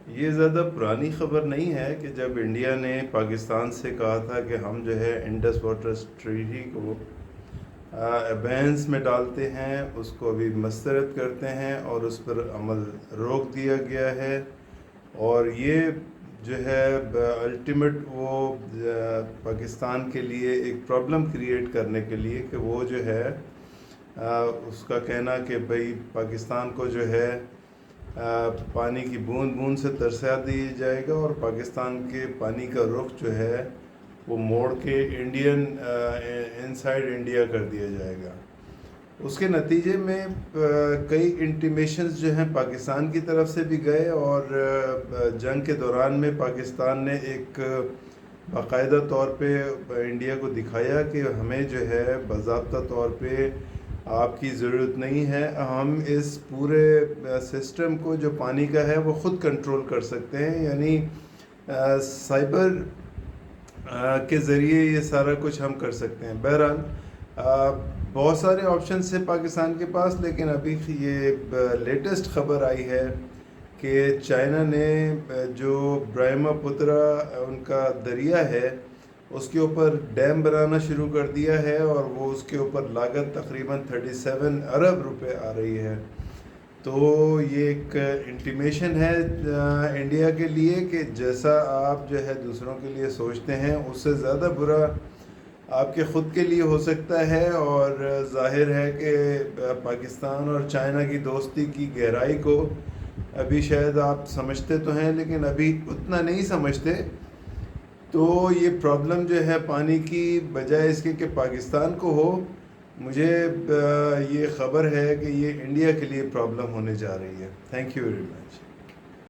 یہ زیادہ پرانی خبر نہیں ہے کہ جب انڈیا نے پاکستان سے کہا تھا کہ ہم جو ہے انڈس واٹر ٹریٹی کو ایبینس میں ڈالتے ہیں، اس کو ابھی مسترد کرتے ہیں اور اس پر عمل روک دیا گیا ہے، اور یہ جو ہے الٹیمیٹ وہ پاکستان کے لیے ایک پرابلم کریٹ کرنے کے لیے کہ وہ جو ہے اس کا کہنا کہ بھئی پاکستان کو جو ہے پانی کی بوند بوند سے ترسا دیا جائے گا، اور پاکستان کے پانی کا رخ جو ہے وہ موڑ کے انسائیڈ انڈیا کر دیا جائے گا۔ اس کے نتیجے میں کئی انٹیمیشنز جو ہیں پاکستان کی طرف سے بھی گئے، اور جنگ کے دوران میں پاکستان نے ایک باقاعدہ طور پہ انڈیا کو دکھایا کہ ہمیں جو ہے باضابطہ طور پہ آپ کی ضرورت نہیں ہے، ہم اس پورے سسٹم کو جو پانی کا ہے وہ خود کنٹرول کر سکتے ہیں، یعنی سائبر کے ذریعے یہ سارا کچھ ہم کر سکتے ہیں۔ بہرحال بہت سارے آپشنز ہیں پاکستان کے پاس، لیکن ابھی یہ لیٹسٹ خبر آئی ہے کہ چائنا نے جو برہما پترا ان کا دریا ہے اس کے اوپر ڈیم بنانا شروع کر دیا ہے، اور وہ اس کے اوپر لاگت تقریباً 37 ارب روپے آ رہی ہے۔ تو یہ ایک انٹیمیشن ہے انڈیا کے لیے کہ جیسا آپ جو ہے دوسروں کے لیے سوچتے ہیں اس سے زیادہ برا آپ کے خود کے لیے ہو سکتا ہے، اور ظاہر ہے کہ پاکستان اور چائنا کی دوستی کی گہرائی کو ابھی شاید آپ سمجھتے تو ہیں لیکن ابھی اتنا نہیں سمجھتے۔ تو یہ پرابلم جو ہے پانی کی، بجائے اس کے کہ پاکستان کو ہو، مجھے یہ خبر ہے کہ یہ انڈیا کے لیے پرابلم ہونے جا رہی ہے۔ Thank you very much.